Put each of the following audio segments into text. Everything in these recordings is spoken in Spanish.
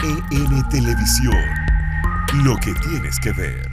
EN Televisión, lo que tienes que ver.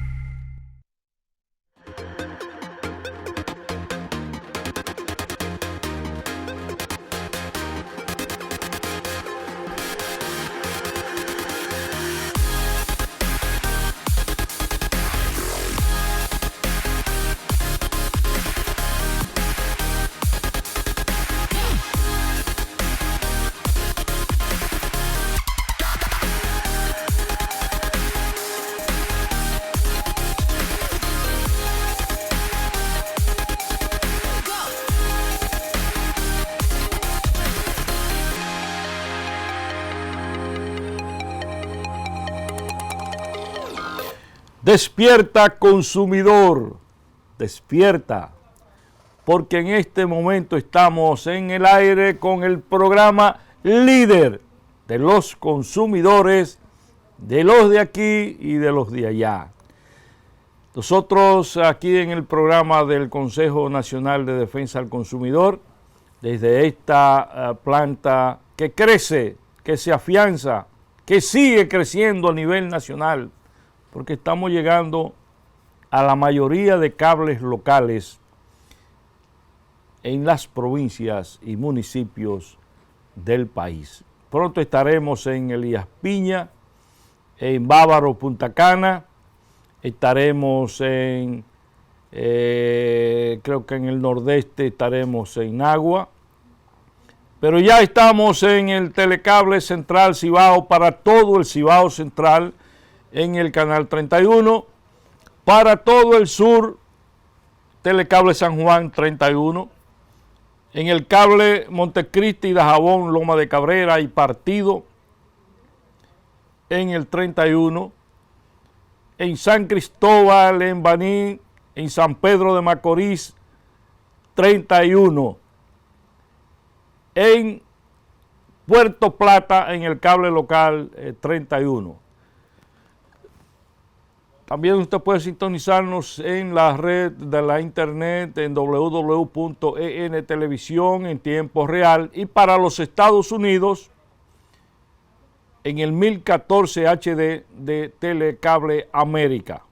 Despierta, consumidor, despierta, porque en este momento estamos en el aire con el programa líder de los consumidores, de los de aquí y de los de allá. Nosotros aquí en el programa del Consejo Nacional de Defensa del Consumidor, desde esta planta que crece, que se afianza, que sigue creciendo a nivel nacional, porque estamos llegando a la mayoría de cables locales en las provincias y municipios del país. Pronto estaremos en Elías Piña, en Bávaro, Punta Cana, estaremos en, creo que en el nordeste estaremos en Nagua, pero ya estamos en el Telecable Central Cibao para todo el Cibao Central, en el canal 31, para todo el sur, Telecable San Juan 31, en el cable Montecristi, Dajabón, Loma de Cabrera y Partido, en el 31, en San Cristóbal, en Baní, en San Pedro de Macorís, 31, en Puerto Plata, en el cable local 31. También usted puede sintonizarnos en la red de la internet en www.en Televisión en tiempo real y para los Estados Unidos en el 1014 HD de Telecable América.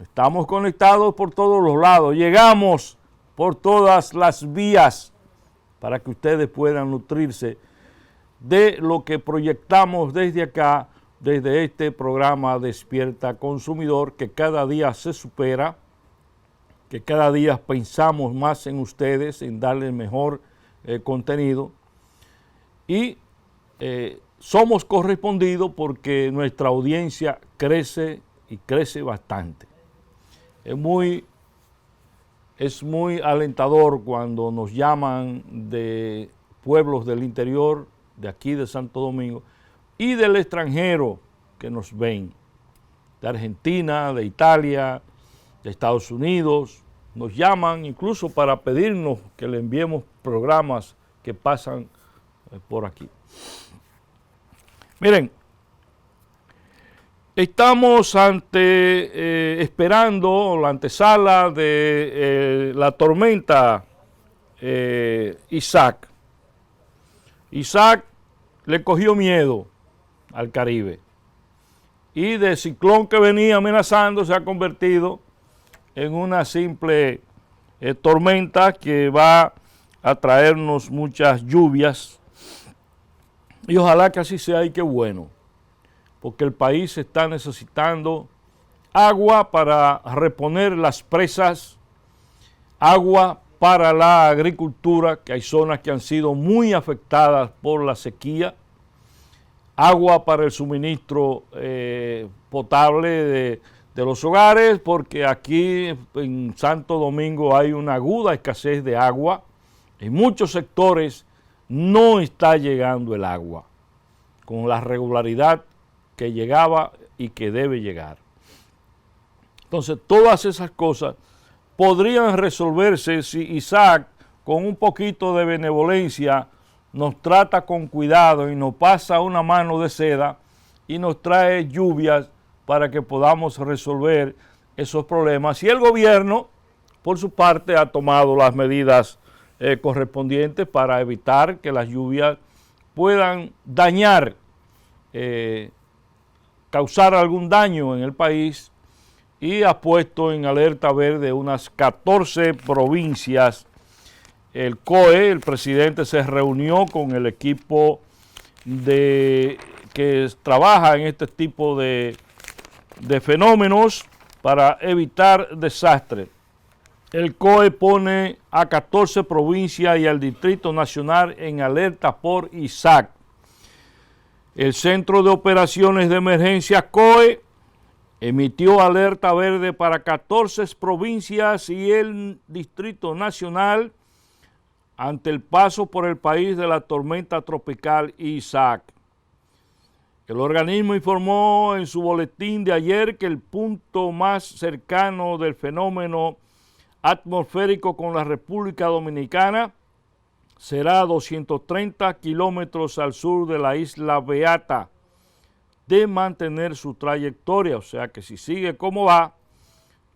Estamos conectados por todos los lados, llegamos por todas las vías para que ustedes puedan nutrirse de lo que proyectamos desde acá, desde este programa Despierta Consumidor, que cada día se supera, que cada día pensamos más en ustedes, en darles mejor contenido, y somos correspondidos porque nuestra audiencia crece y crece bastante. Es muy alentador cuando nos llaman de pueblos del interior, de aquí de Santo Domingo, y del extranjero que nos ven, de Argentina, de Italia, de Estados Unidos, nos llaman incluso para pedirnos que le enviemos programas que pasan por aquí. Miren, estamos esperando la antesala de la tormenta Isaac. Isaac le cogió miedo al Caribe y de ciclón que venía amenazando se ha convertido en una simple tormenta que va a traernos muchas lluvias y ojalá que así sea y qué bueno, porque el país está necesitando agua para reponer las presas, agua para la agricultura, que hay zonas que han sido muy afectadas por la sequía, agua para el suministro potable de los hogares, porque aquí en Santo Domingo hay una aguda escasez de agua. En muchos sectores no está llegando el agua con la regularidad que llegaba y que debe llegar. Entonces, todas esas cosas podrían resolverse si Isaac, con un poquito de benevolencia, nos trata con cuidado y nos pasa una mano de seda y nos trae lluvias para que podamos resolver esos problemas. Y el gobierno, por su parte, ha tomado las medidas correspondientes para evitar que las lluvias puedan dañar causar algún daño en el país y ha puesto en alerta verde unas 14 provincias. El COE, el presidente se reunió con el equipo que trabaja en este tipo de fenómenos para evitar desastres. El COE pone a 14 provincias y al Distrito Nacional en alerta por Isaac. El Centro de Operaciones de Emergencia COE emitió alerta verde para 14 provincias y el Distrito Nacional ante el paso por el país de la tormenta tropical Isaac. El organismo informó en su boletín de ayer que el punto más cercano del fenómeno atmosférico con la República Dominicana será a 230 kilómetros al sur de la isla Beata, de mantener su trayectoria, o sea que si sigue como va,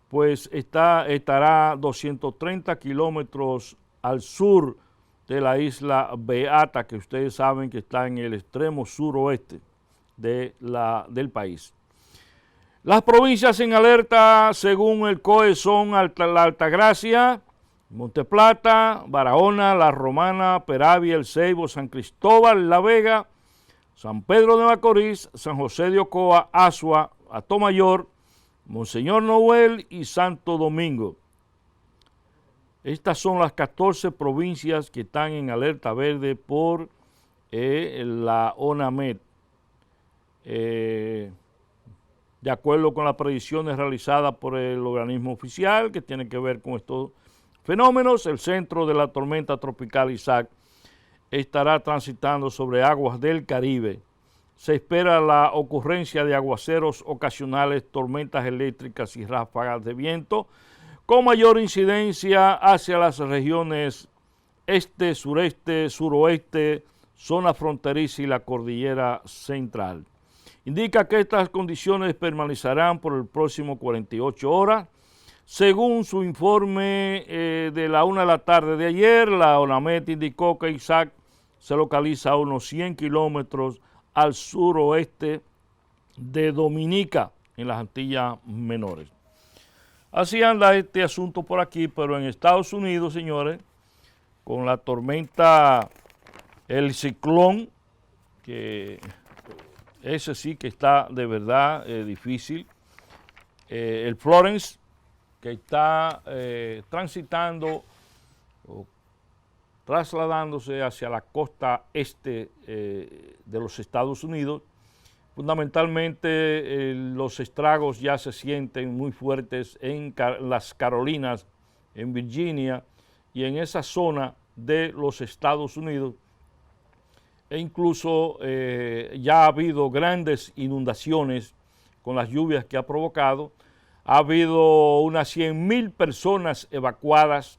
pues estará 230 kilómetros al sur de la isla Beata, que ustedes saben que está en el extremo suroeste del país. Las provincias en alerta, según el COE, son la Altagracia, Monteplata, Barahona, La Romana, Peravia, El Ceibo, San Cristóbal, La Vega, San Pedro de Macorís, San José de Ocoa, Azua, Atomayor, Monseñor Noel y Santo Domingo. Estas son las 14 provincias que están en alerta verde por la ONAMED. De acuerdo con las predicciones realizadas por el organismo oficial que tiene que ver con estos fenómenos, el centro de la tormenta tropical Isaac estará transitando sobre aguas del Caribe. Se espera la ocurrencia de aguaceros ocasionales, tormentas eléctricas y ráfagas de viento, con mayor incidencia hacia las regiones este, sureste, suroeste, zona fronteriza y la cordillera central. Indica que estas condiciones permanecerán por el próximo 48 horas. Según su informe de la 1 de la tarde de ayer, la ONAMED indicó que Isaac se localiza a unos 100 kilómetros al suroeste de Dominica, en las Antillas Menores. Así anda este asunto por aquí, pero en Estados Unidos, señores, con la tormenta, el ciclón, que ese sí que está de verdad difícil, el Florence, que está transitando o trasladándose hacia la costa este de los Estados Unidos. Fundamentalmente los estragos ya se sienten muy fuertes en las Carolinas, en Virginia y en esa zona de los Estados Unidos. E incluso ya ha habido grandes inundaciones con las lluvias que ha provocado. Ha habido unas 100,000 personas evacuadas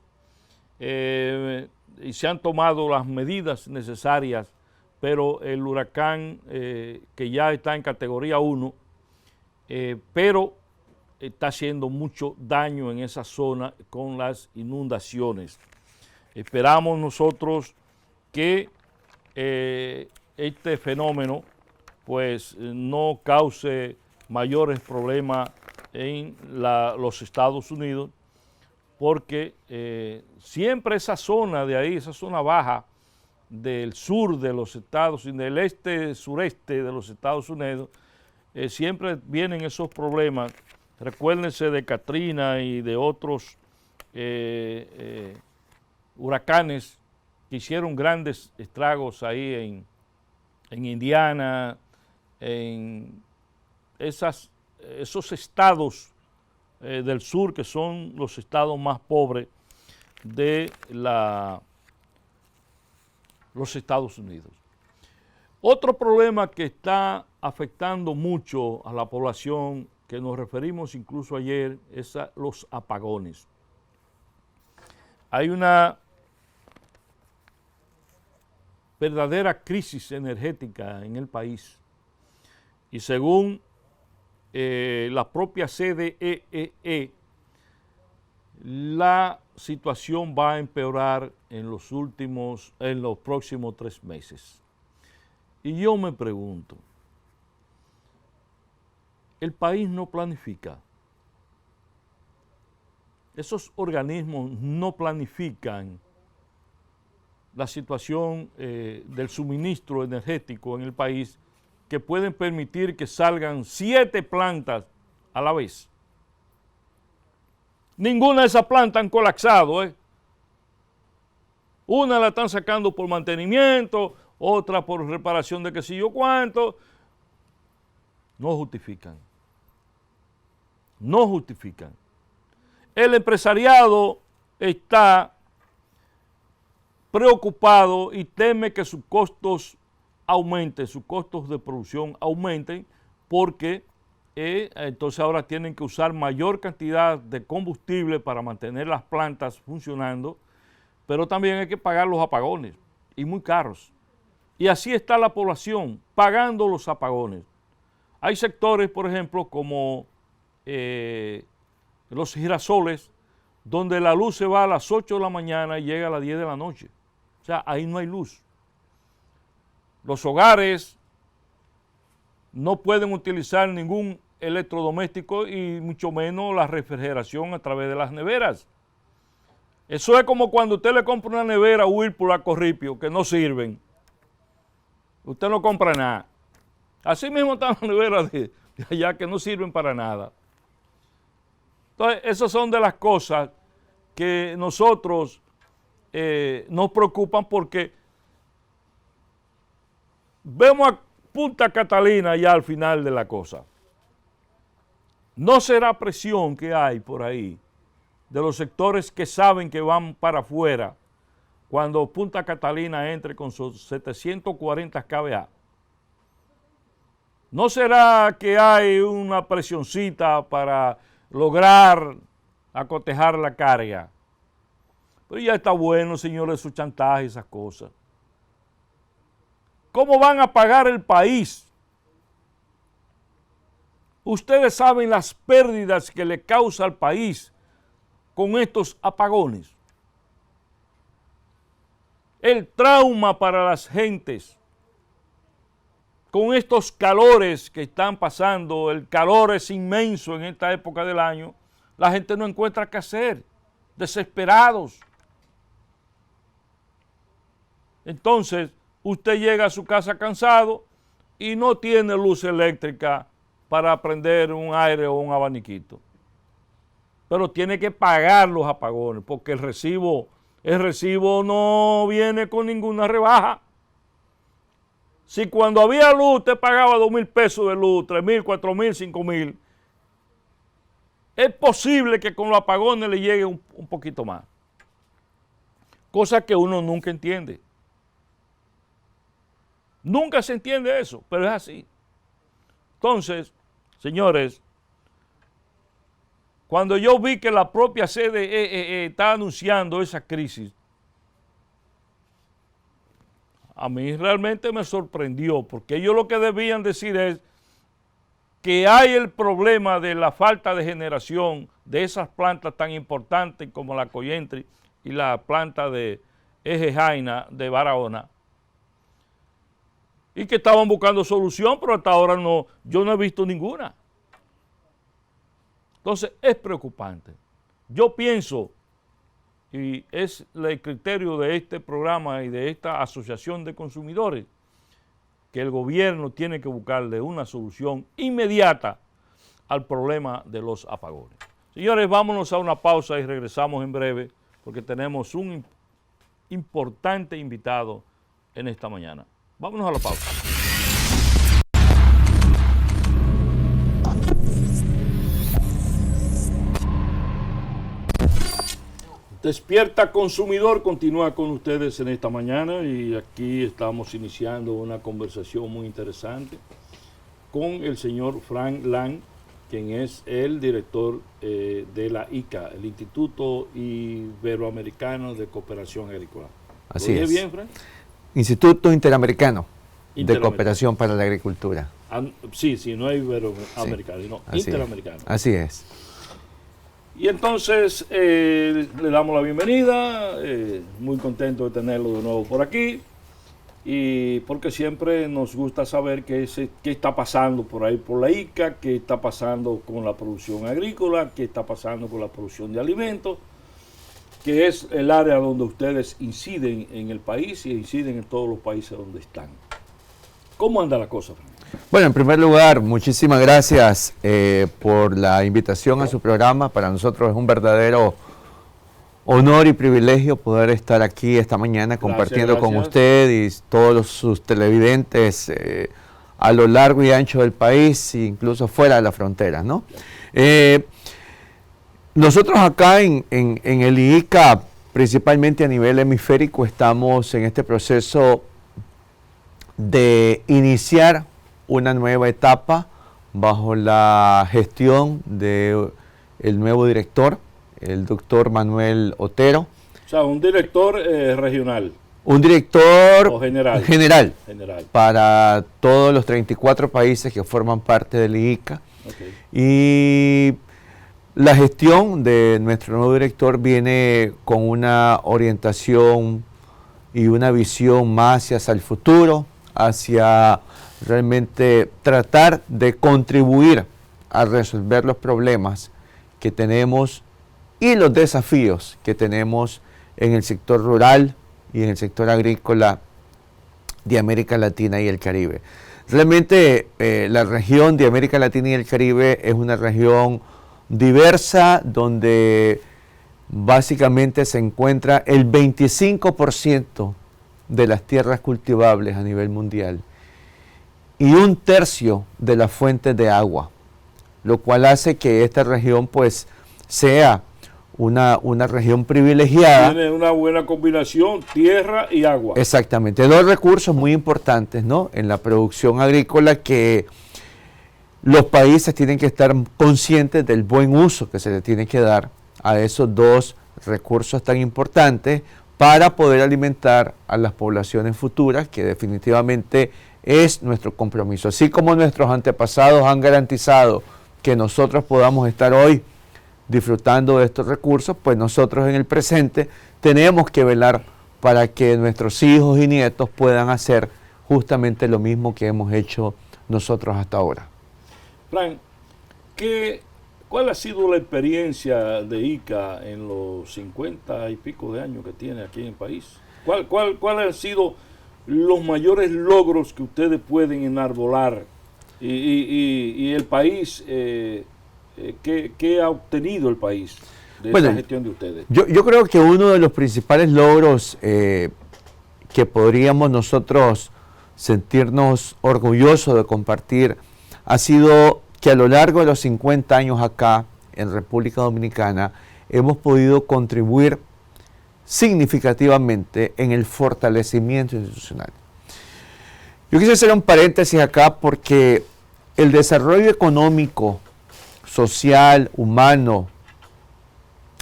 y se han tomado las medidas necesarias, pero el huracán que ya está en categoría 1, pero está haciendo mucho daño en esa zona con las inundaciones. Esperamos nosotros que este fenómeno pues no cause mayores problemas en los Estados Unidos, porque siempre esa zona de ahí, esa zona baja del sur de los Estados Unidos, del este, sureste de los Estados Unidos, siempre vienen esos problemas. Recuérdense de Katrina y de otros huracanes que hicieron grandes estragos ahí en Indiana, en esos estados del sur que son los estados más pobres de los Estados Unidos. Otro problema que está afectando mucho a la población, que nos referimos incluso ayer, es a los apagones. Hay una verdadera crisis energética en el país y según la propia CDEE, la situación va a empeorar en los próximos 3 meses. Y yo me pregunto, el país no planifica. Esos organismos no planifican la situación del suministro energético en el país, que pueden permitir que salgan 7 plantas a la vez. Ninguna de esas plantas han colapsado, ¿eh? Una la están sacando por mantenimiento, otra por reparación de qué sé yo cuánto. No justifican. No justifican. El empresariado está preocupado y teme que sus costos aumenten, sus costos de producción aumenten, porque entonces ahora tienen que usar mayor cantidad de combustible para mantener las plantas funcionando, pero también hay que pagar los apagones, y muy caros. Y así está la población, pagando los apagones. Hay sectores, por ejemplo, como los girasoles, donde la luz se va a las 8 de la mañana y llega a las 10 de la noche. O sea, ahí no hay luz. Los hogares no pueden utilizar ningún electrodoméstico y mucho menos la refrigeración a través de las neveras. Eso es como cuando usted le compra una nevera Whirlpool a Corripio, que no sirven. Usted no compra nada. Así mismo están las neveras de allá que no sirven para nada. Entonces, esas son de las cosas que nosotros nos preocupan, porque vemos a Punta Catalina ya al final de la cosa. ¿No será presión que hay por ahí de los sectores que saben que van para afuera cuando Punta Catalina entre con sus 740 kVA? ¿No será que hay una presioncita para lograr acotejar la carga? Pero ya está bueno, señores, su chantaje y esas cosas. ¿Cómo van a pagar el país? Ustedes saben las pérdidas que le causa al país con estos apagones. El trauma para las gentes con estos calores que están pasando. El calor es inmenso en esta época del año. La gente no encuentra qué hacer, desesperados. Entonces, usted llega a su casa cansado y no tiene luz eléctrica para prender un aire o un abaniquito. Pero tiene que pagar los apagones, porque el recibo no viene con ninguna rebaja. Si cuando había luz usted pagaba 2,000 pesos de luz, 3,000, 4,000, 5,000, es posible que con los apagones le llegue un poquito más. Cosa que uno nunca entiende. Nunca se entiende eso, pero es así. Entonces, señores, cuando yo vi que la propia CDE está anunciando esa crisis, a mí realmente me sorprendió, porque ellos lo que debían decir es que hay el problema de la falta de generación de esas plantas tan importantes como la Coyentri y la planta de Eje Jaina de Barahona, y que estaban buscando solución, pero hasta ahora no, yo no he visto ninguna. Entonces es preocupante. Yo pienso, y es el criterio de este programa y de esta asociación de consumidores, que el gobierno tiene que buscarle una solución inmediata al problema de los apagones. Señores, vámonos a una pausa y regresamos en breve, porque tenemos un importante invitado en esta mañana. Vámonos a la pausa. Despierta Consumidor continúa con ustedes en esta mañana, y aquí estamos iniciando una conversación muy interesante con el señor Frank Lang, quien es el director de la ICA, el Instituto Iberoamericano de Cooperación Agrícola. Así es. ¿Bien, Frank? Instituto Interamericano de Cooperación para la Agricultura. Sí, no es iberoamericano, sino interamericano. Así es. Y entonces le damos la bienvenida, muy contento de tenerlo de nuevo por aquí. y porque siempre nos gusta saber qué está pasando por ahí por la ICA, qué está pasando con la producción agrícola, qué está pasando con la producción de alimentos, que es el área donde ustedes inciden en el país y inciden en todos los países donde están. ¿Cómo anda la cosa, Frank? Bueno, en primer lugar, muchísimas gracias por la invitación a su programa. Para nosotros es un verdadero honor y privilegio poder estar aquí esta mañana compartiendo con usted y todos sus televidentes a lo largo y ancho del país, incluso fuera de las fronteras, ¿no? Nosotros acá en el IICA, principalmente a nivel hemisférico, estamos en este proceso de iniciar una nueva etapa bajo la gestión del nuevo director, el doctor Manuel Otero. O sea, un director regional. Un director o general. General para todos los 34 países que forman parte del IICA. Okay. Y la gestión de nuestro nuevo director viene con una orientación y una visión más hacia el futuro, hacia realmente tratar de contribuir a resolver los problemas que tenemos y los desafíos que tenemos en el sector rural y en el sector agrícola de América Latina y el Caribe. Realmente la región de América Latina y el Caribe es una región diversa donde básicamente se encuentra el 25% de las tierras cultivables a nivel mundial y 1/3 de las fuentes de agua, lo cual hace que esta región pues sea una región privilegiada. Tiene una buena combinación, tierra y agua. Exactamente, dos recursos muy importantes, ¿no?, en la producción agrícola, que los países tienen que estar conscientes del buen uso que se le tiene que dar a esos dos recursos tan importantes para poder alimentar a las poblaciones futuras, que definitivamente es nuestro compromiso. Así como nuestros antepasados han garantizado que nosotros podamos estar hoy disfrutando de estos recursos, pues nosotros en el presente tenemos que velar para que nuestros hijos y nietos puedan hacer justamente lo mismo que hemos hecho nosotros hasta ahora. Frank, ¿cuál ha sido la experiencia de ICA en los 50 y pico de años que tiene aquí en el país? ¿Cuál han sido los mayores logros que ustedes pueden enarbolar y el país, qué ha obtenido el país de esta gestión de ustedes? Yo creo que uno de los principales logros que podríamos nosotros sentirnos orgullosos de compartir ha sido que a lo largo de los 50 años acá en República Dominicana hemos podido contribuir significativamente en el fortalecimiento institucional. Yo quise hacer un paréntesis acá porque el desarrollo económico, social, humano,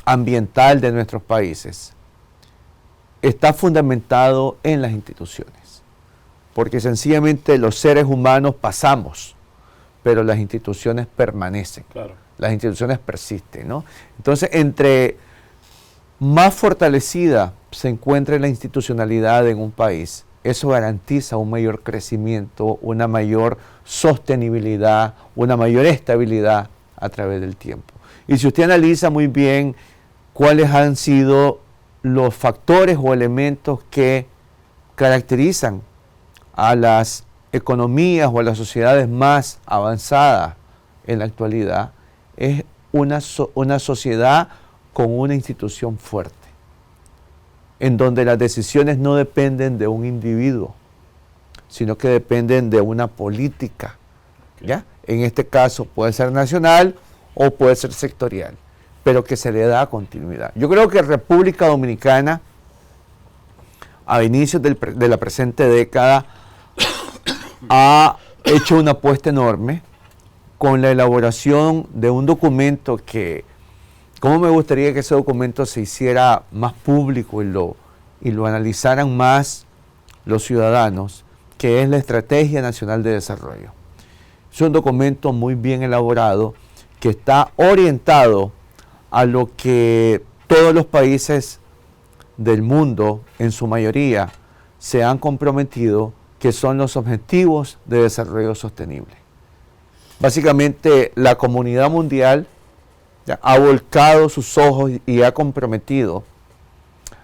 ambiental de nuestros países está fundamentado en las instituciones, porque sencillamente los seres humanos pasamos, pero las instituciones permanecen, claro. Las instituciones persisten, ¿no? Entonces, entre más fortalecida se encuentre la institucionalidad en un país, eso garantiza un mayor crecimiento, una mayor sostenibilidad, una mayor estabilidad a través del tiempo. Y si usted analiza muy bien cuáles han sido los factores o elementos que caracterizan a las economías o a las sociedades más avanzadas en la actualidad, es una sociedad con una institución fuerte, en donde las decisiones no dependen de un individuo, sino que dependen de una política, ¿ya? En este caso puede ser nacional o puede ser sectorial, pero que se le da continuidad. Yo creo que República Dominicana, a inicios de la presente década, ha hecho una apuesta enorme con la elaboración de un documento que, ¿cómo me gustaría que ese documento se hiciera más público y lo analizaran más los ciudadanos, que es la Estrategia Nacional de Desarrollo? Es un documento muy bien elaborado que está orientado a lo que todos los países del mundo, en su mayoría, se han comprometido, que son los Objetivos de Desarrollo Sostenible. Básicamente, la comunidad mundial ha volcado sus ojos y ha comprometido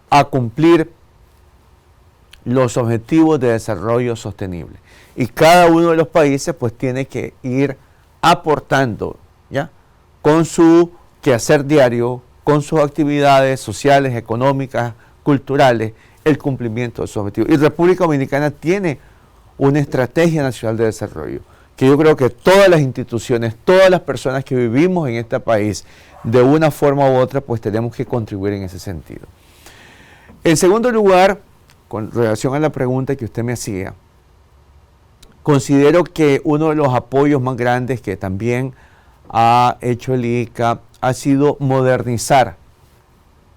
a cumplir los Objetivos de Desarrollo Sostenible. Y cada uno de los países pues tiene que ir aportando, ¿ya?, con su quehacer diario, con sus actividades sociales, económicas, culturales, el cumplimiento de sus objetivos. Y República Dominicana tiene una estrategia nacional de desarrollo, que yo creo que todas las instituciones, todas las personas que vivimos en este país, de una forma u otra, pues tenemos que contribuir en ese sentido. En segundo lugar, con relación a la pregunta que usted me hacía, considero que uno de los apoyos más grandes que también ha hecho el IICA ha sido modernizar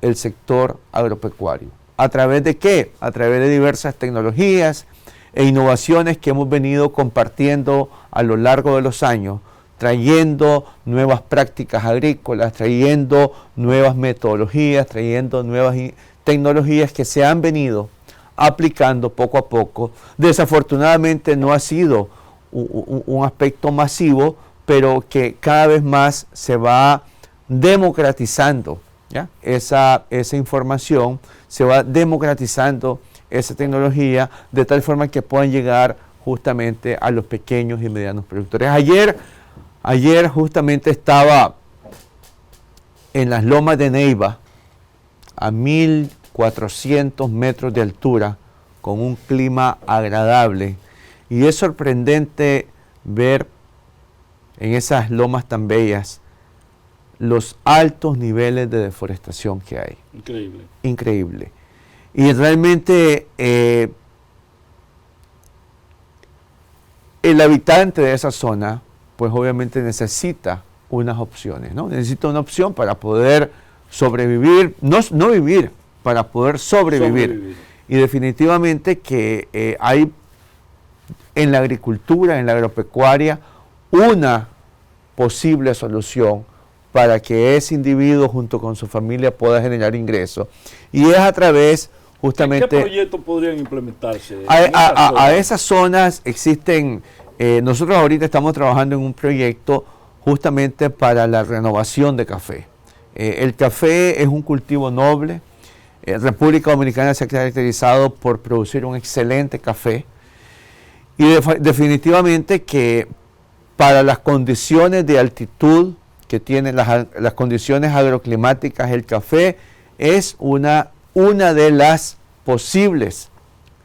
el sector agropecuario. ¿A través de qué? A través de diversas tecnologías e innovaciones que hemos venido compartiendo a lo largo de los años, trayendo nuevas prácticas agrícolas, trayendo nuevas metodologías, trayendo nuevas tecnologías que se han venido aplicando poco a poco. Desafortunadamente no ha sido un aspecto masivo, pero que cada vez más se va democratizando, ¿ya?, esa información, se va democratizando esa tecnología de tal forma que puedan llegar justamente a los pequeños y medianos productores. Ayer justamente estaba en las lomas de Neiva, a 1400 metros de altura, con un clima agradable, y es sorprendente ver en esas lomas tan bellas los altos niveles de deforestación que hay. Increíble. Increíble. Y realmente el habitante de esa zona, pues obviamente necesita unas opciones, ¿no? Necesita una opción para poder sobrevivir, no vivir, para poder sobrevivir. Y definitivamente que hay en la agricultura, en la agropecuaria, una posible solución para que ese individuo junto con su familia pueda generar ingresos. Y es a través justamente... ¿Qué proyectos podrían implementarse? A esas zonas existen... nosotros ahorita estamos trabajando en un proyecto justamente para la renovación de café. El café es un cultivo noble. República Dominicana se ha caracterizado por producir un excelente café. Y definitivamente que para las condiciones de altitud que tienen las condiciones agroclimáticas, el café es una de las posibles,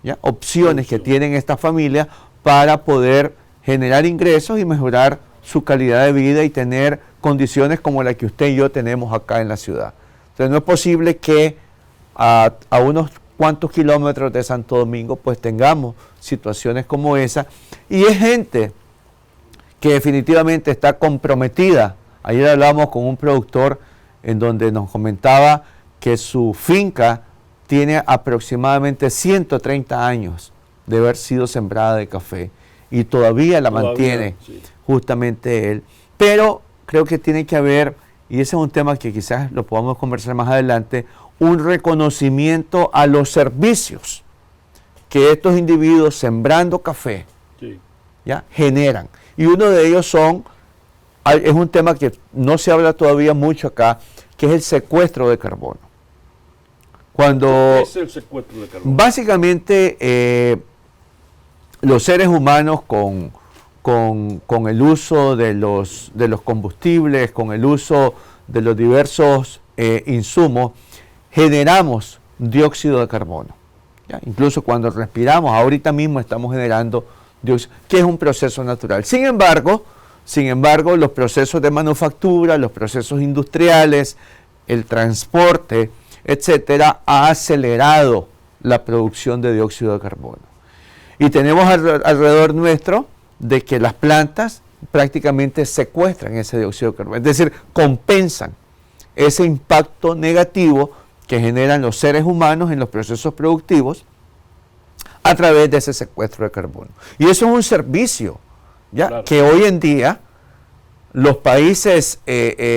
¿ya?, opciones que tienen estas familias para poder generar ingresos y mejorar su calidad de vida y tener condiciones como la que usted y yo tenemos acá en la ciudad. Entonces no es posible que a unos cuantos kilómetros de Santo Domingo pues tengamos situaciones como esa, y es gente que definitivamente está comprometida. Ayer hablamos con un productor en donde nos comentaba que su finca tiene aproximadamente 130 años de haber sido sembrada de café y todavía la mantiene, sí, justamente él. Pero creo que tiene que haber, y ese es un tema que quizás lo podamos conversar más adelante, un reconocimiento a los servicios que estos individuos sembrando café, sí, ¿ya?, generan. Y uno de ellos es un tema que no se habla todavía mucho acá, que es el secuestro de carbono. ¿Qué es el secuestro de carbono? Básicamente, los seres humanos con el uso de los combustibles, con el uso de los diversos insumos, generamos dióxido de carbono, ¿ya? Incluso cuando respiramos, ahorita mismo estamos generando dióxido, que es un proceso natural. Sin embargo, los procesos de manufactura, los procesos industriales, el transporte, etcétera, ha acelerado la producción de dióxido de carbono. Y tenemos alrededor nuestro de que las plantas prácticamente secuestran ese dióxido de carbono, es decir, compensan ese impacto negativo que generan los seres humanos en los procesos productivos a través de ese secuestro de carbono. Y eso es un servicio, ¿ya?, claro, que hoy en día los países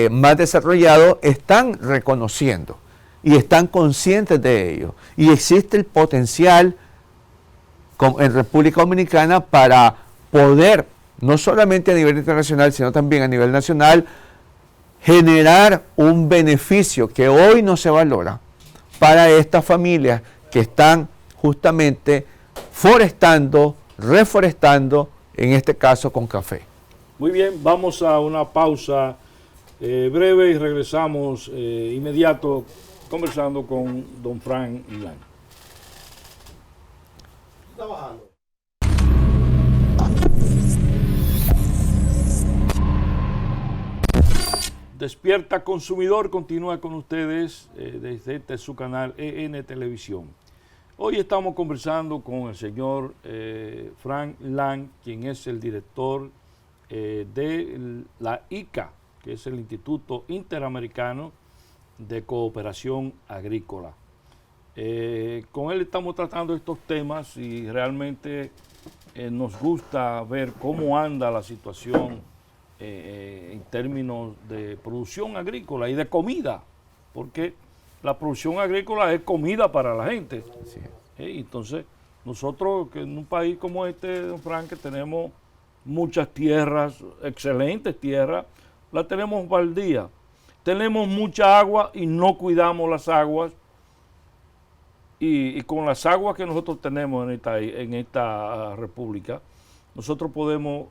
más desarrollados están reconociendo y están conscientes de ello. Y existe el potencial en República Dominicana para poder, no solamente a nivel internacional, sino también a nivel nacional, generar un beneficio que hoy no se valora para estas familias que están justamente forestando, reforestando, en este caso con café. Muy bien, vamos a una pausa breve y regresamos inmediato conversando con don Frank Lang. Está bajando. Despierta Consumidor continúa con ustedes desde su canal EN Televisión. Hoy estamos conversando con el señor Frank Lang, quien es el director de la ICA, que es el Instituto Interamericano de Cooperación Agrícola. Con él estamos tratando estos temas y realmente nos gusta ver cómo anda la situación en términos de producción agrícola y de comida, porque la producción agrícola es comida para la gente. Sí. Entonces, nosotros que en un país como este, don Frank, que tenemos muchas tierras, excelentes tierras, las tenemos baldías. Tenemos mucha agua y no cuidamos las aguas. Y con las aguas que nosotros tenemos en esta república, nosotros podemos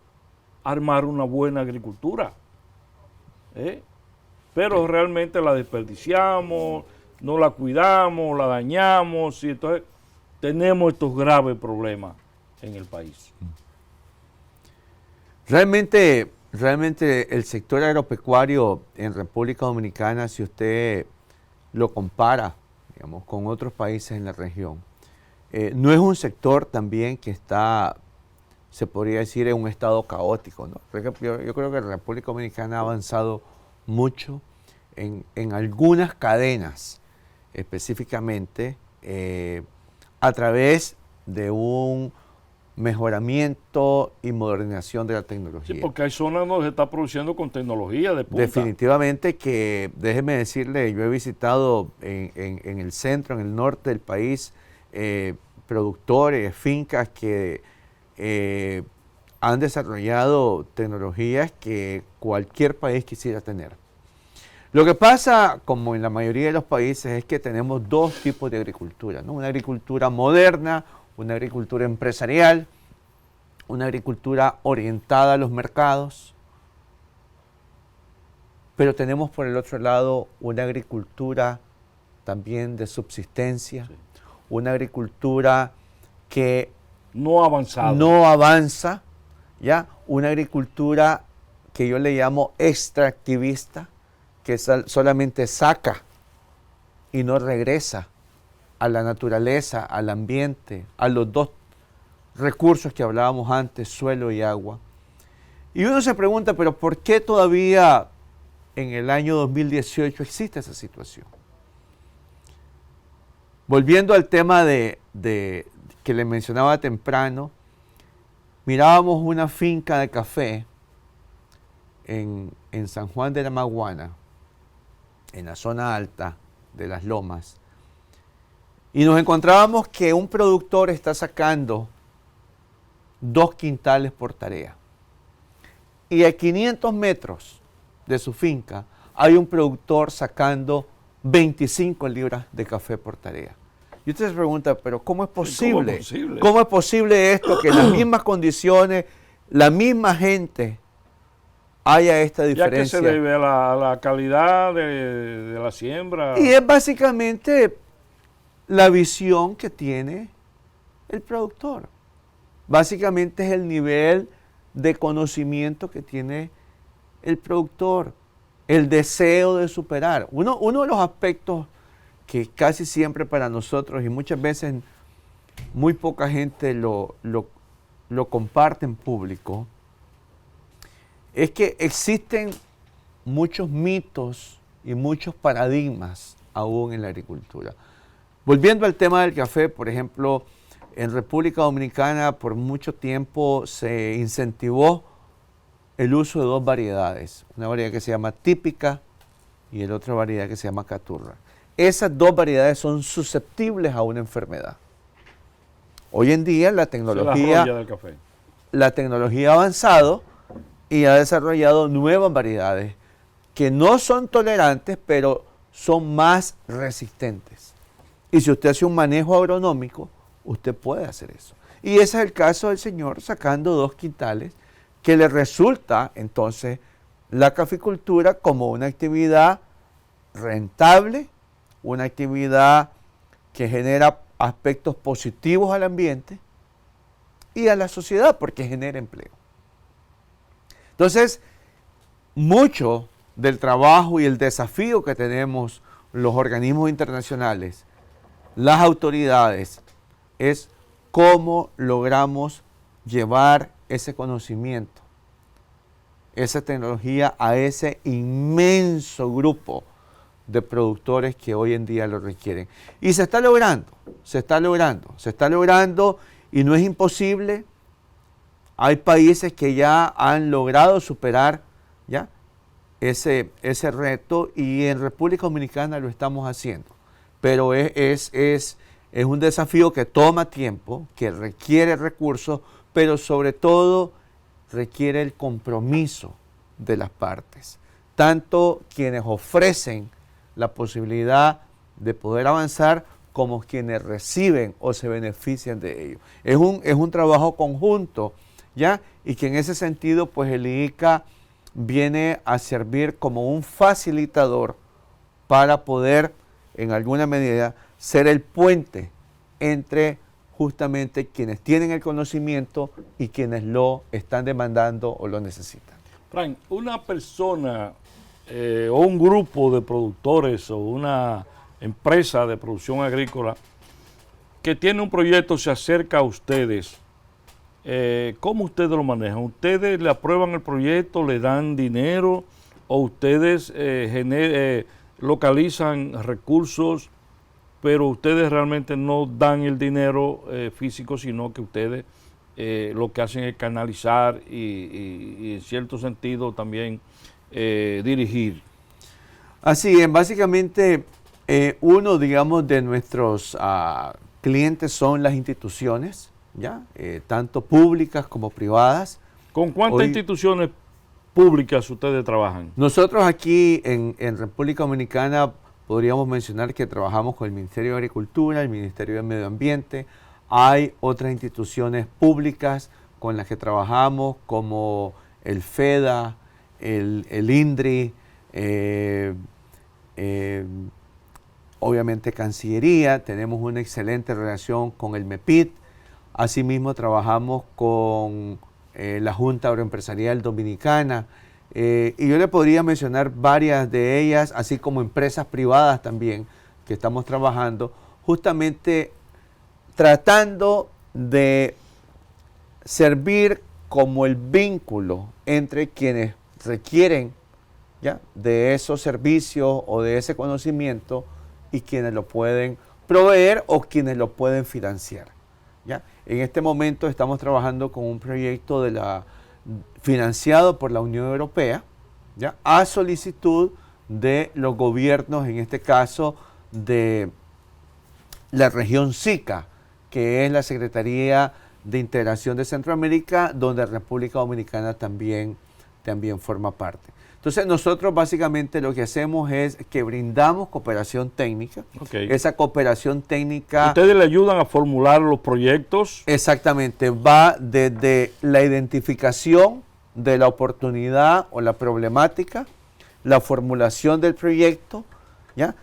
armar una buena agricultura. Pero realmente la desperdiciamos, no la cuidamos, la dañamos, y entonces tenemos estos graves problemas en el país. Realmente el sector agropecuario en República Dominicana, si usted lo compara, digamos, con otros países en la región, no es un sector también que está, se podría decir, en un estado caótico, ¿no? Yo creo que la República Dominicana ha avanzado mucho en algunas cadenas, específicamente a través de un mejoramiento y modernización de la tecnología. Sí, porque hay zonas donde se está produciendo con tecnología de punta. Definitivamente que, déjeme decirle, yo he visitado en el centro, en el norte del país, productores, fincas que han desarrollado tecnologías que cualquier país quisiera tener. Lo que pasa, como en la mayoría de los países, es que tenemos dos tipos de agricultura, ¿no? Una agricultura moderna, una agricultura empresarial, una agricultura orientada a los mercados, pero tenemos por el otro lado una agricultura también de subsistencia, sí, una agricultura que no ha avanzado, no avanza, ¿ya? Una agricultura que yo le llamo extractivista, que solamente saca y no regresa a la naturaleza, al ambiente, a los dos recursos que hablábamos antes, suelo y agua. Y uno se pregunta, pero ¿por qué todavía en el año 2018 existe esa situación? Volviendo al tema de que le mencionaba temprano, mirábamos una finca de café en San Juan de la Maguana, en la zona alta de las lomas, y nos encontrábamos que un productor está sacando 2 quintales por tarea. Y a 500 metros de su finca hay un productor sacando 25 libras de café por tarea. Y usted se pregunta, pero ¿cómo es posible? ¿Cómo es posible esto? Que en las mismas condiciones, la misma gente haya esta diferencia. ¿Ya que se debe a la calidad de la siembra? Y es básicamente la visión que tiene el productor. Básicamente es el nivel de conocimiento que tiene el productor, el deseo de superar. Uno de los aspectos que casi siempre para nosotros y muchas veces muy poca gente lo comparte en público, es que existen muchos mitos y muchos paradigmas aún en la agricultura. Volviendo al tema del café, por ejemplo, en República Dominicana por mucho tiempo se incentivó el uso de 2 variedades. Una variedad que se llama típica y la otra variedad que se llama caturra. Esas 2 variedades son susceptibles a una enfermedad. Hoy en día La roya del café. la tecnología ha avanzado y ha desarrollado nuevas variedades que no son tolerantes, pero son más resistentes. Y si usted hace un manejo agronómico, usted puede hacer eso. Y ese es el caso del señor sacando 2 quintales, que le resulta entonces la caficultura como una actividad rentable, una actividad que genera aspectos positivos al ambiente y a la sociedad porque genera empleo. Entonces, mucho del trabajo y el desafío que tenemos los organismos internacionales, las autoridades, es cómo logramos llevar ese conocimiento, esa tecnología a ese inmenso grupo de productores que hoy en día lo requieren. Y se está logrando, se está logrando y no es imposible. Hay países que ya han logrado superar ¿ya? Ese reto y en República Dominicana lo estamos haciendo. Pero es un desafío que toma tiempo, que requiere recursos, pero sobre todo requiere el compromiso de las partes. Tanto quienes ofrecen la posibilidad de poder avanzar como quienes reciben o se benefician de ello. Es un trabajo conjunto, ¿ya? Y que en ese sentido, pues el IICA viene a servir como un facilitador para poder, en alguna medida, ser el puente entre justamente quienes tienen el conocimiento y quienes lo están demandando o lo necesitan. Frank, una persona o un grupo de productores o una empresa de producción agrícola que tiene un proyecto se acerca a ustedes, ¿cómo ustedes lo manejan? ¿Ustedes le aprueban el proyecto, le dan dinero o ustedes localizan recursos, pero ustedes realmente no dan el dinero físico, sino que ustedes lo que hacen es canalizar y en cierto sentido también dirigir? Así es, básicamente uno, digamos, de nuestros clientes son las instituciones, ¿ya? Tanto públicas como privadas. ¿Con cuántas instituciones públicas ustedes trabajan? Nosotros aquí en República Dominicana podríamos mencionar que trabajamos con el Ministerio de Agricultura, el Ministerio de Medio Ambiente. Hay otras instituciones públicas con las que trabajamos como el FEDA, el INDRI, obviamente Cancillería. Tenemos una excelente relación con el MEPID. Asimismo trabajamos con la Junta Agroempresarial Dominicana. Y yo le podría mencionar varias de ellas, así como empresas privadas también que estamos trabajando, justamente tratando de servir como el vínculo entre quienes requieren ¿ya? de esos servicios o de ese conocimiento y quienes lo pueden proveer o quienes lo pueden financiar. ¿ya? En este momento estamos trabajando con un proyecto financiado por la Unión Europea, ¿ya? a solicitud de los gobiernos, en este caso de la región SICA, que es la Secretaría de Integración de Centroamérica, donde República Dominicana también forma parte. Entonces nosotros básicamente lo que hacemos es que brindamos cooperación técnica. Okay. Esa cooperación técnica... ¿Ustedes le ayudan a formular los proyectos? Exactamente, va desde la identificación de la oportunidad o la problemática, la formulación del proyecto, ¿ya?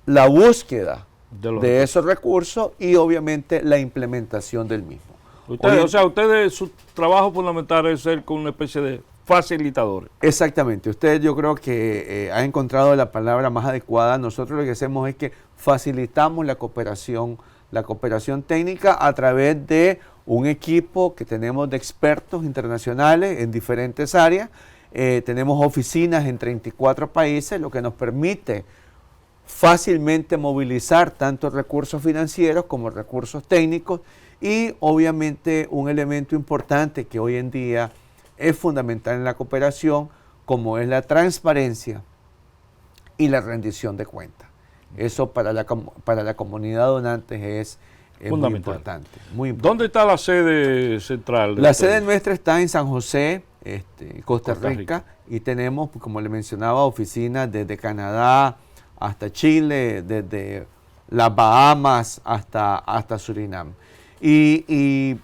La búsqueda de esos recursos y obviamente la implementación del mismo. Ustedes, su trabajo fundamental es ser con una especie de facilitadores. Exactamente, usted yo creo que ha encontrado la palabra más adecuada. Nosotros lo que hacemos es que facilitamos la cooperación técnica a través de un equipo que tenemos de expertos internacionales en diferentes áreas. Tenemos oficinas en 34 países, lo que nos permite fácilmente movilizar tanto recursos financieros como recursos técnicos y obviamente un elemento importante que hoy en día es fundamental en la cooperación, como es la transparencia y la rendición de cuentas. Eso para la comunidad donante es fundamental. muy importante. ¿Dónde está la sede central? La sede nuestra está en San José, Costa Rica, y tenemos, como le mencionaba, oficinas desde Canadá hasta Chile, desde las Bahamas hasta Surinam. Y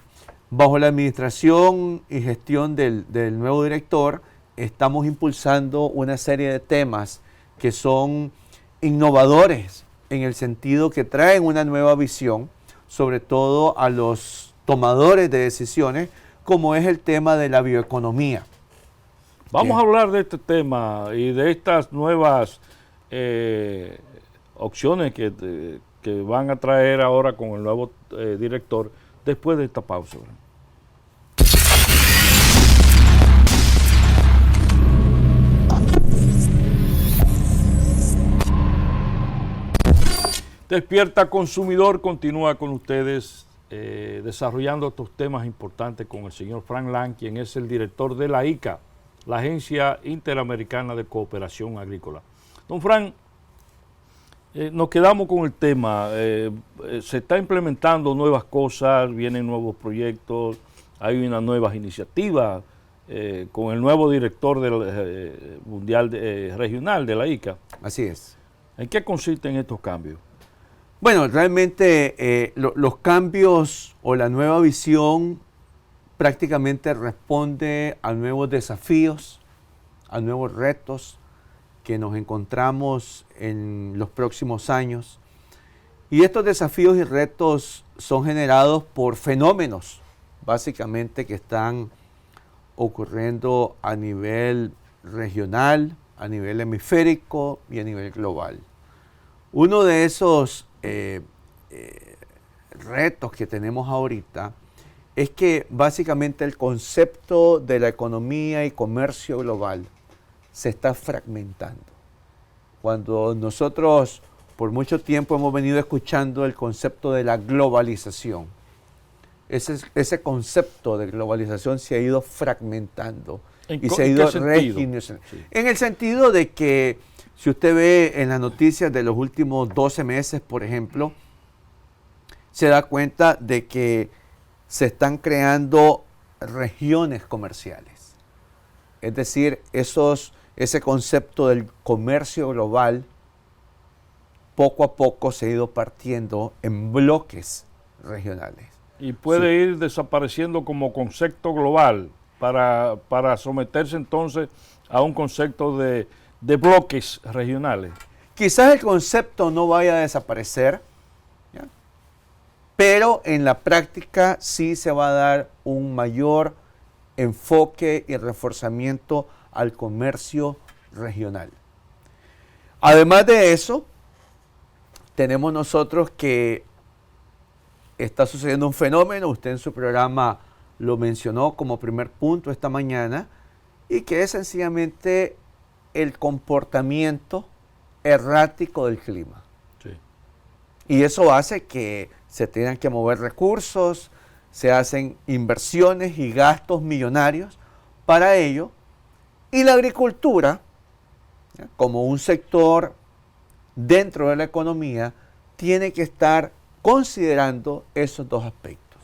bajo la administración y gestión del nuevo director, estamos impulsando una serie de temas que son innovadores en el sentido que traen una nueva visión, sobre todo a los tomadores de decisiones, como es el tema de la bioeconomía. Vamos a hablar de este tema y de estas nuevas opciones que van a traer ahora con el nuevo director después de esta pausa. Despierta Consumidor continúa con ustedes desarrollando estos temas importantes con el señor Frank Lang, quien es el director de la ICA, la Agencia Interamericana de Cooperación Agrícola. Don Frank, nos quedamos con el tema. Se está implementando nuevas cosas, vienen nuevos proyectos, hay unas nuevas iniciativas con el nuevo director del mundial regional de la ICA. Así es. ¿En qué consisten estos cambios? Bueno, realmente los cambios o la nueva visión prácticamente responde a nuevos desafíos, a nuevos retos que nos encontramos en los próximos años. Y estos desafíos y retos son generados por fenómenos, básicamente, que están ocurriendo a nivel regional, a nivel hemisférico y a nivel global. Uno de esos retos que tenemos ahorita es que básicamente el concepto de la economía y comercio global se está fragmentando. Cuando nosotros por mucho tiempo hemos venido escuchando el concepto de la globalización, ese concepto de globalización se ha ido fragmentando y se ha ido regionalizando. Sí. En el sentido de que si usted ve en las noticias de los últimos 12 meses, por ejemplo, se da cuenta de que se están creando regiones comerciales. Es decir, ese concepto del comercio global poco a poco se ha ido partiendo en bloques regionales. Y puede ir desapareciendo como concepto global para someterse entonces a un concepto de bloques regionales. Quizás el concepto no vaya a desaparecer, ¿ya? Pero en la práctica sí se va a dar un mayor enfoque y reforzamiento al comercio regional. Además de eso, tenemos nosotros que está sucediendo un fenómeno, usted en su programa lo mencionó como primer punto esta mañana, y que es sencillamente el comportamiento errático del clima. Sí. Y eso hace que se tengan que mover recursos, se hacen inversiones y gastos millonarios para ello, y la agricultura, ¿ya?, como un sector dentro de la economía, tiene que estar considerando esos dos aspectos.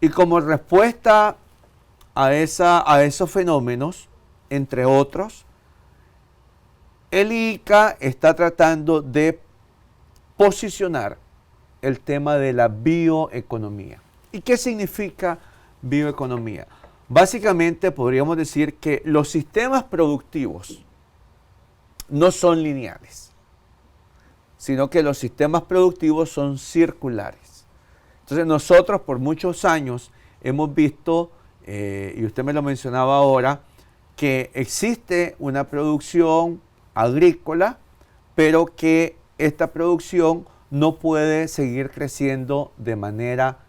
Y como respuesta a esos fenómenos, entre otros, el ICA está tratando de posicionar el tema de la bioeconomía. ¿Y qué significa bioeconomía? Básicamente podríamos decir que los sistemas productivos no son lineales, sino que los sistemas productivos son circulares. Entonces nosotros por muchos años hemos visto, y usted me lo mencionaba ahora, que existe una producción agrícola, pero que esta producción no puede seguir creciendo de manera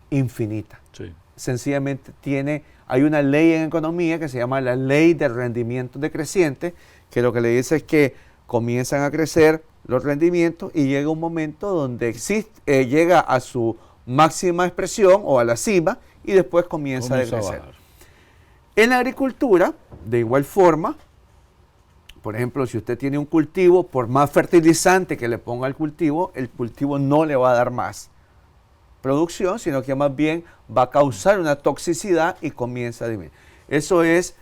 infinita. Sí. Sencillamente hay una ley en economía que se llama la ley de rendimiento decreciente, que lo que le dice es que comienzan a crecer los rendimientos y llega un momento donde llega a su máxima expresión o a la cima y después comienza a decrecer. En la agricultura, de igual forma, Por ejemplo, si usted tiene un cultivo, por más fertilizante que le ponga al cultivo, el cultivo no le va a dar más producción, sino que más bien va a causar una toxicidad y comienza a disminuir. Eso es...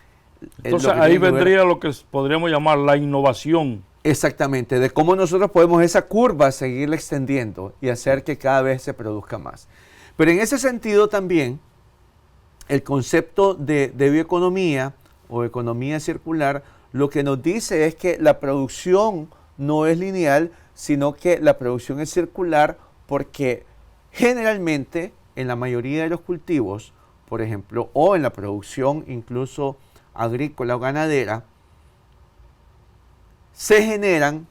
Entonces ahí vendría lo que podríamos llamar la innovación. Exactamente, de cómo nosotros podemos esa curva seguirla extendiendo y hacer que cada vez se produzca más. Pero en ese sentido también, el concepto de bioeconomía o economía circular, lo que nos dice es que la producción no es lineal, sino que la producción es circular porque generalmente en la mayoría de los cultivos, por ejemplo, o en la producción incluso agrícola o ganadera, se generan,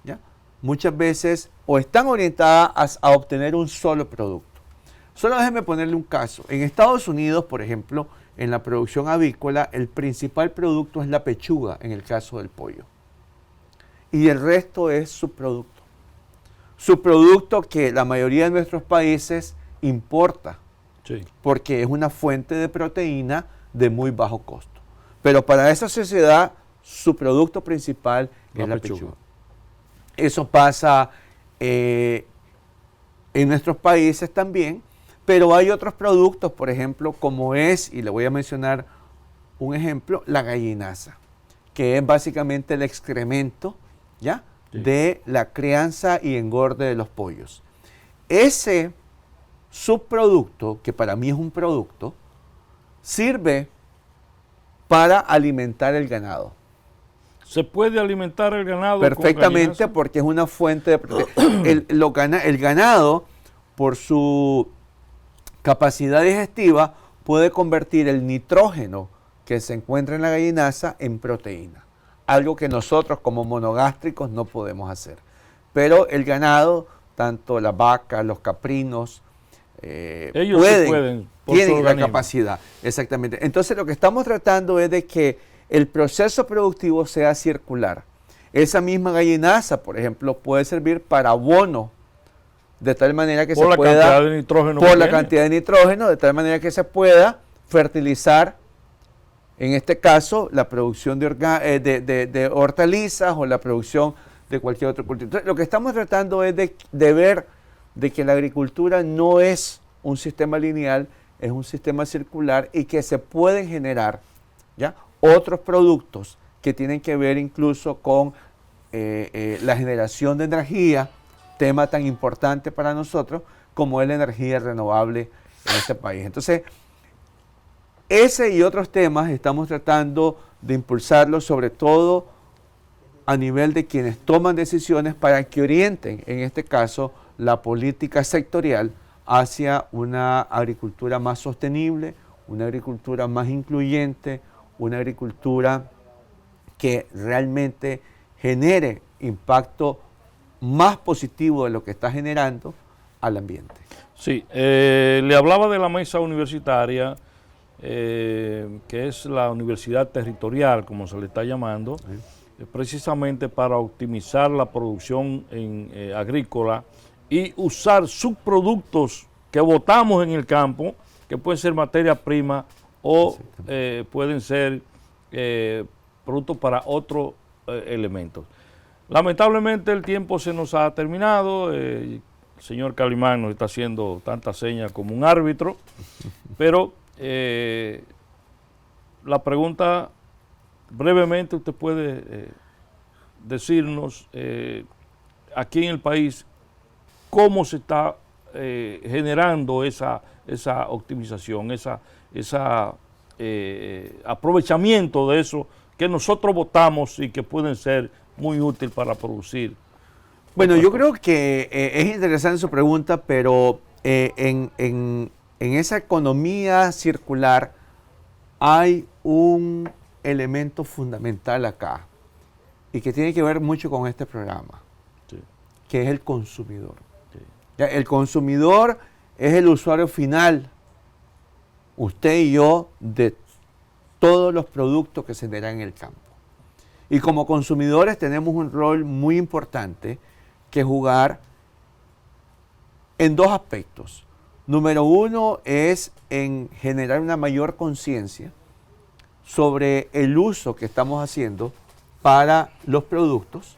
¿ya?, muchas veces o están orientadas a obtener un solo producto. Solo déjeme ponerle un caso. En Estados Unidos, por ejemplo, en la producción avícola, el principal producto es la pechuga, en el caso del pollo. Y el resto es subproducto. Subproducto que la mayoría de nuestros países importa, Sí. porque es una fuente de proteína de muy bajo costo. Pero para esa sociedad, su producto principal es la pechuga. Eso pasa en nuestros países también, pero hay otros productos, por ejemplo, como es, y le voy a mencionar un ejemplo, la gallinaza, que es básicamente el excremento, ¿ya?, Sí, de la crianza y engorde de los pollos. Ese subproducto, que para mí es un producto, sirve para alimentar el ganado. ¿Se puede alimentar el ganado Perfectamente, con gallinaza? porque es una fuente de proteína. El ganado, por su capacidad digestiva, puede convertir el nitrógeno que se encuentra en la gallinaza en proteína. Algo que nosotros como monogástricos no podemos hacer. Pero el ganado, tanto las vacas, los caprinos, Ellos sí pueden, por su tienen la organismo. capacidad. Exactamente. Entonces lo que estamos tratando es de que el proceso productivo sea circular. Esa misma gallinaza, por ejemplo, puede servir para abono, de tal manera que Por se la pueda, cantidad de nitrógeno por que la tiene. cantidad de nitrógeno, de tal manera que se pueda fertilizar, en este caso, la producción de hortalizas o la producción de cualquier otro cultivo. Entonces, lo que estamos tratando es de ver de que la agricultura no es un sistema lineal, es un sistema circular y que se pueden generar, ¿ya?, otros productos que tienen que ver incluso con la generación de energía, tema tan importante para nosotros como es la energía renovable en este país. Entonces, ese y otros temas estamos tratando de impulsarlos, sobre todo a nivel de quienes toman decisiones para que orienten, en este caso, la política sectorial hacia una agricultura más sostenible, una agricultura más incluyente, una agricultura que realmente genere impacto más positivo de lo que está generando al ambiente. Sí, le hablaba de la mesa universitaria, que es la universidad territorial, como se le está llamando, precisamente para optimizar la producción agrícola y usar subproductos que botamos en el campo, que pueden ser materia prima o pueden ser productos para otros elementos. Lamentablemente el tiempo se nos ha terminado, el señor Calimán nos está haciendo tantas señas como un árbitro, pero la pregunta, brevemente usted puede decirnos aquí en el país cómo se está generando esa optimización, esa aprovechamiento de eso que nosotros votamos y que pueden ser muy útil para producir. Bueno, yo creo que es interesante su pregunta, pero en esa economía circular hay un elemento fundamental acá y que tiene que ver mucho con este programa, Sí. que es el consumidor. Sí. Ya, el consumidor es el usuario final, usted y yo, de todos los productos que se generan en el campo. Y como consumidores tenemos un rol muy importante que jugar en dos aspectos. Número uno es en generar una mayor conciencia sobre el uso que estamos haciendo para los productos.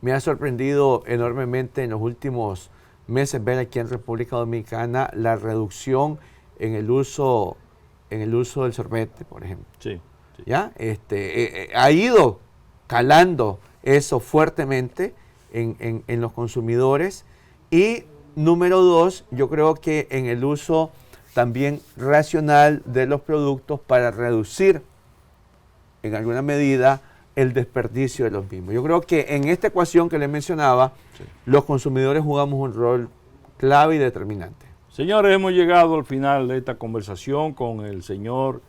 Me ha sorprendido enormemente en los últimos meses ver aquí en República Dominicana la reducción en el uso del sorbete, por ejemplo. Sí, sí. ¿Ya? Ha ido calando eso fuertemente en los consumidores. Y número dos, yo creo que en el uso también racional de los productos para reducir en alguna medida el desperdicio de los mismos. Yo creo que en esta ecuación que les mencionaba, Sí. los consumidores jugamos un rol clave y determinante. Señores, hemos llegado al final de esta conversación con el señor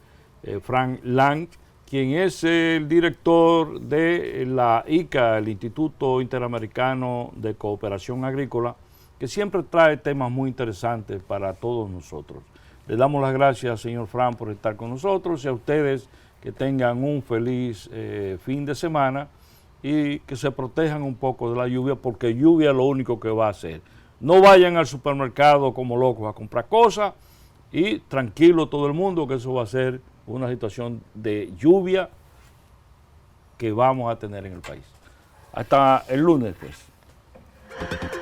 Frank Lang, quien es el director de la ICA, el Instituto Interamericano de Cooperación Agrícola, que siempre trae temas muy interesantes para todos nosotros. Le damos las gracias, señor Frank, por estar con nosotros y a ustedes que tengan un feliz fin de semana y que se protejan un poco de la lluvia, porque lluvia es lo único que va a hacer. No vayan al supermercado como locos a comprar cosas y tranquilo todo el mundo, que eso va a ser una situación de lluvia que vamos a tener en el país. Hasta el lunes, pues.